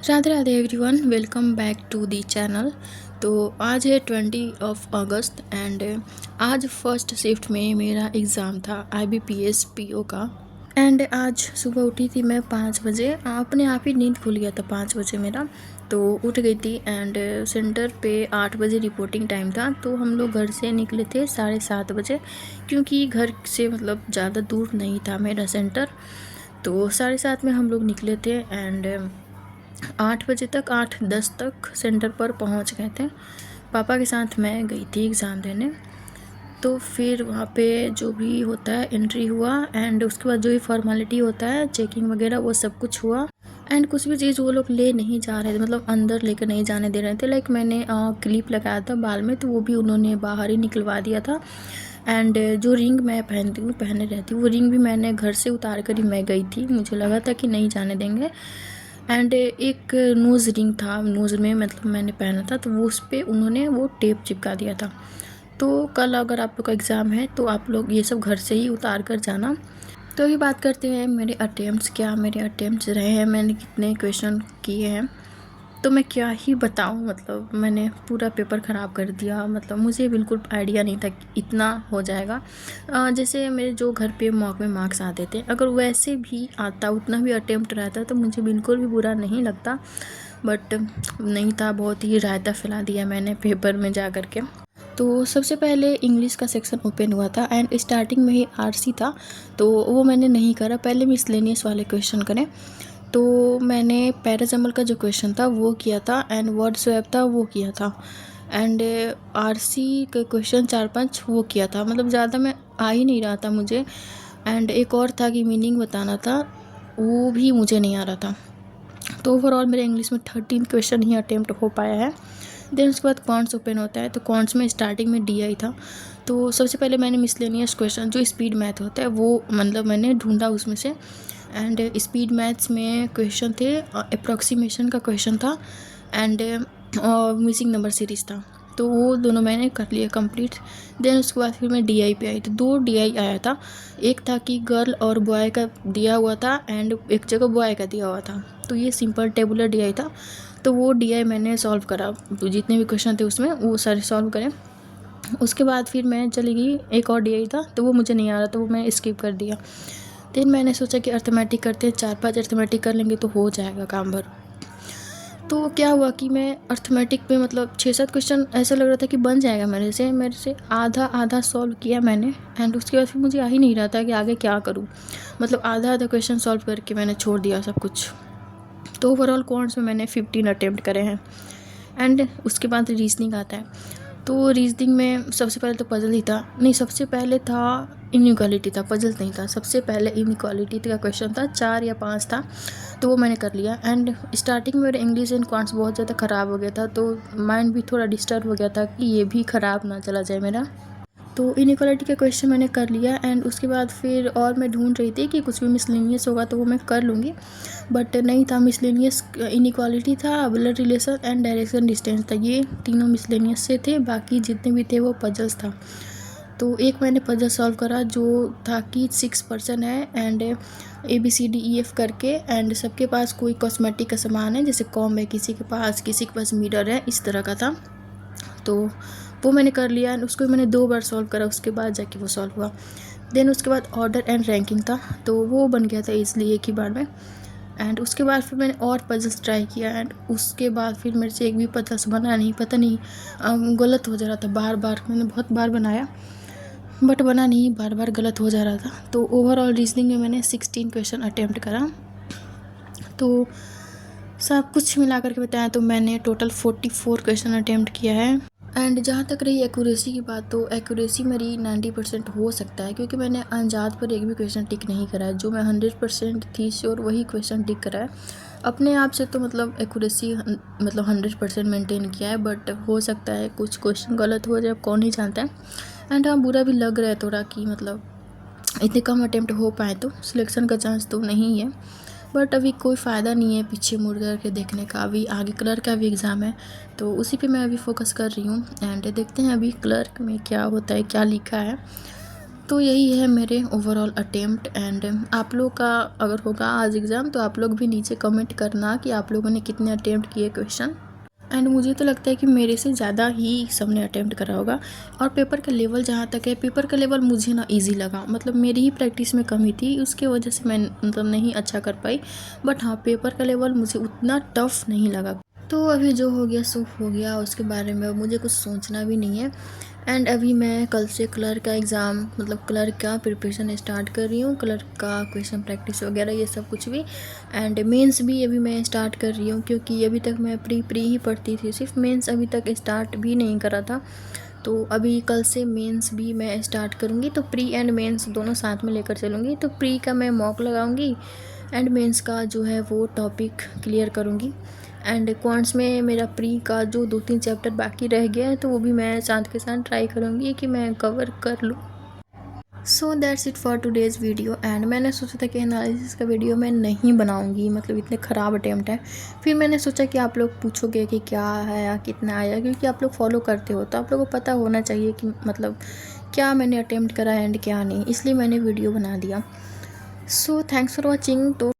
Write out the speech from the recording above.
Radhe Radhe everyone, welcome back to the channel. तो आज है 20 अगस्त एंड आज फर्स्ट शिफ्ट में मेरा एग्ज़ाम था IBPS PO का। एंड आज सुबह उठी थी मैं 5 बजे, अपने आप ही नींद खुल गया था 5 बजे मेरा। तो उठ गई थी एंड सेंटर पे 8 बजे रिपोर्टिंग टाइम था। तो हम लोग घर से निकले थे 7:30 बजे, क्योंकि घर से मतलब ज़्यादा दूर नहीं था मेरा सेंटर। तो 7:30 में हम लोग निकले थे एंड 8 बजे तक 8:10 तक सेंटर पर पहुंच गए थे। पापा के साथ मैं गई थी एग्ज़ाम देने। तो फिर वहाँ पे जो भी होता है एंट्री हुआ एंड उसके बाद जो भी फॉर्मेलिटी होता है चेकिंग वगैरह वो सब कुछ हुआ। एंड कुछ भी चीज़ वो लोग ले नहीं जा रहे थे, मतलब अंदर लेकर नहीं जाने दे रहे थे। लाइक मैंने क्लिप लगाया था बाल में, तो वो भी उन्होंने बाहर ही निकलवा दिया था। एंड जो रिंग मैं पहनती हूँ पहने रहती हूँ, वो रिंग भी मैंने घर से उतार कर ही मैं गई थी, मुझे लगा था कि नहीं जाने देंगे। एंड एक नोज़ रिंग था, नोज़ में मतलब मैंने पहना था, तो वो उस पर उन्होंने वो टेप चिपका दिया था। तो कल अगर आप लोग का एग्ज़ाम है तो आप लोग ये सब घर से ही उतार कर जाना। तो अभी बात करते हैं मेरे अटेम्प्ट्स रहे हैं, मैंने कितने क्वेश्चन किए हैं। तो मैं क्या ही बताऊं, मतलब मैंने पूरा पेपर ख़राब कर दिया। मतलब मुझे बिल्कुल आइडिया नहीं था कि इतना हो जाएगा। जैसे मेरे जो घर पे मॉक में मार्क्स आते थे, अगर वैसे भी आता, उतना भी अटेम्प्ट रहता तो मुझे बिल्कुल भी बुरा नहीं लगता। बट नहीं था, बहुत ही रायता फैला दिया मैंने पेपर में जा कर के। तो सबसे पहले इंग्लिश का सेक्शन ओपन हुआ था एंड स्टार्टिंग में ही आरसी था, तो वो मैंने नहीं करा। पहले मिसलेनियस वाले क्वेश्चन करें। तो मैंने पैराजमल का जो क्वेश्चन था वो किया था एंड वर्ड स्वैप था वो किया था। एंड आरसी का क्वेश्चन 4-5 वो किया था, मतलब ज़्यादा मैं आ ही नहीं रहा था मुझे। एंड एक और था कि मीनिंग बताना था, वो भी मुझे नहीं आ रहा था। तो ओवरऑल मेरे इंग्लिश में 13 क्वेश्चन ही अटेम्प्ट हो पाया है। देन उसके बाद कॉन्ट्स ओपन होता है। तो कॉन्ट्स में स्टार्टिंग में DI था। तो सबसे पहले मैंने मिसलेनियस क्वेश्चन जो स्पीड मैथ होता है वो मतलब मैंने ढूंढा उसमें से। एंड स्पीड मैथ्स में क्वेश्चन थे, अप्रॉक्सीमेशन का क्वेश्चन था एंड मिसिंग नंबर सीरीज़ था। तो वो दोनों मैंने कर लिया कंप्लीट। देन उसके बाद फिर मैं DI पे आई। तो 2 DI आया था, एक था कि गर्ल और बॉय का दिया हुआ था एंड एक जगह बॉय का दिया हुआ था। तो ये सिंपल टेबुलर DI था, तो वो DI मैंने सॉल्व करा। तो जितने भी क्वेश्चन थे उसमें वो सारे सॉल्व करें। उसके बाद फिर मैं चली गई, एक और DI था तो वो मुझे नहीं आ रहा, तो वो मैं स्किप कर दिया। देन मैंने सोचा कि अर्थमेटिक करते हैं, 4-5 अर्थमेटिक कर लेंगे तो हो जाएगा काम भर। तो क्या हुआ कि मैं अर्थमेटिक पे मतलब 6-7 क्वेश्चन ऐसा लग रहा था कि बन जाएगा मेरे से आधा आधा सॉल्व किया मैंने। एंड उसके बाद फिर मुझे आ ही नहीं रहा था कि आगे क्या करूँ, मतलब आधा आधा क्वेश्चन सॉल्व करके मैंने छोड़ दिया सब कुछ। तो ओवरऑल कॉन्ट्स में मैंने 15 अटेम्प्ट करे हैं। एंड उसके बाद रीजनिंग आता है। तो रीजनिंग में सबसे पहले तो पजल ही था, नहीं सबसे पहले था इनइक्वालिटी था, पजल नहीं था। सबसे पहले इनइक्वालिटी का क्वेश्चन था, 4 या 5 था, तो वो मैंने कर लिया। एंड स्टार्टिंग में मेरे इंग्लिश एंड क्वांट्स बहुत ज़्यादा ख़राब हो गया था, तो माइंड भी थोड़ा डिस्टर्ब हो गया था कि ये भी ख़राब ना चला जाए मेरा। तो इनइक्वालिटी का क्वेश्चन मैंने कर लिया। एंड उसके बाद फिर और मैं ढूंढ रही थी कि कुछ भी मिसलेनियस होगा तो वो मैं कर लूँगी, बट नहीं था मिसलेनियस। इनइक्वालिटी था, blood relation and direction distance था, ये तीनों मिसलेनियस से थे, बाकी जितने भी थे वो पजल्स था। तो एक मैंने पजल सॉल्व करा जो था कि 6 पर्सन है एंड ABCDEF करके, एंड सबके पास कोई कॉस्मेटिक का सामान है, जैसे कॉम्ब है किसी के पास मिरर है, इस तरह का था। तो वो मैंने कर लिया एंड उसको मैंने 2 बार सॉल्व करा, उसके बाद जाके वो सॉल्व हुआ। देन उसके बाद ऑर्डर एंड रैंकिंग था, तो वो बन गया था इसलिए एक ही बार में। एंड उसके बाद फिर मैंने और पजल्स ट्राई किया एंड उसके बाद फिर मेरे से एक भी पजल्स बना नहीं, पता नहीं गलत हो जा रहा था। बार बार मैंने बहुत बार बनाया बट बना नहीं, बार बार गलत हो जा रहा था। तो ओवरऑल रीजनिंग में मैंने 16 क्वेश्चन अटेम्प्ट करा। तो सब कुछ मिला करके बताया तो मैंने टोटल 44 क्वेश्चन अटेम्प्ट किया है। एंड जहाँ तक रही एक्यूरेसी की बात, तो एक्यूरेसी मेरी 90% हो सकता है, क्योंकि मैंने अनजात पर एक भी क्वेश्चन टिक नहीं करा है। जो मैं 100% थी श्योर वही क्वेश्चन टिक करा है। अपने आप से तो मतलब एक्यूरेसी मतलब 100% मेंटेन किया है, बट हो सकता है कुछ क्वेश्चन गलत हो जाए, कौन ही जानता है। एंड हाँ, बुरा भी लग रहा है थोड़ा कि मतलब इतने कम अटेम्प्ट हो पाए, तो सिलेक्शन का चांस तो नहीं है। बट अभी कोई फ़ायदा नहीं है पीछे मुड़ कर के देखने का, अभी आगे क्लर्क का भी एग्ज़ाम है, तो उसी पे मैं अभी फोकस कर रही हूँ। एंड देखते हैं अभी क्लर्क में क्या होता है, क्या लिखा है। तो यही है मेरे ओवरऑल अटेम्प्ट। एंड आप लोग का अगर होगा आज एग्ज़ाम तो आप लोग भी नीचे कमेंट करना कि आप लोगों ने कितने अटेम्प्ट किए क्वेश्चन। एंड मुझे तो लगता है कि मेरे से ज़्यादा ही सबने अटेम्प्ट करा होगा। और पेपर का लेवल जहाँ तक है, पेपर का लेवल मुझे ना इजी लगा, मतलब मेरी ही प्रैक्टिस में कमी थी, उसके वजह से मैं मतलब नहीं अच्छा कर पाई। बट हाँ, पेपर का लेवल मुझे उतना टफ नहीं लगा। तो अभी जो हो गया सो हो गया, उसके बारे में मुझे कुछ सोचना भी नहीं है। एंड अभी मैं कल से कलर का एग्ज़ाम, मतलब कलर का प्रिपरेशन स्टार्ट कर रही हूँ, कलर का क्वेश्चन प्रैक्टिस वगैरह ये सब कुछ भी। एंड मेंस भी अभी मैं स्टार्ट कर रही हूँ, क्योंकि अभी तक मैं प्री ही पढ़ती थी, सिर्फ मेंस अभी तक स्टार्ट भी नहीं करा था। तो अभी कल से मेंस भी मैं स्टार्ट करूँगी, तो प्री एंड मेंस दोनों साथ में लेकर चलूँगी। तो प्री का मैं मॉक लगाऊँगी एंड मेंस का जो है वो टॉपिक क्लियर करूँगी। एंड क्वांट्स में मेरा प्री का जो 2-3 चैप्टर बाकी रह गया है, तो वो भी मैं साथ के साथ ट्राई करूँगी कि मैं कवर कर लूँ। So that's it for today's video. And मैंने सोचा था कि एनालिसिस का वीडियो मैं नहीं बनाऊंगी, मतलब इतने ख़राब अटेम्प्ट है। फिर मैंने सोचा कि आप लोग पूछोगे कि क्या आया कितना आया, क्योंकि आप लोग फॉलो करते हो तो आप लोगों को पता होना चाहिए कि मतलब क्या मैंने अटेम्प्ट करा एंड क्या नहीं, इसलिए मैंने वीडियो बना दिया। So thanks for watching. तो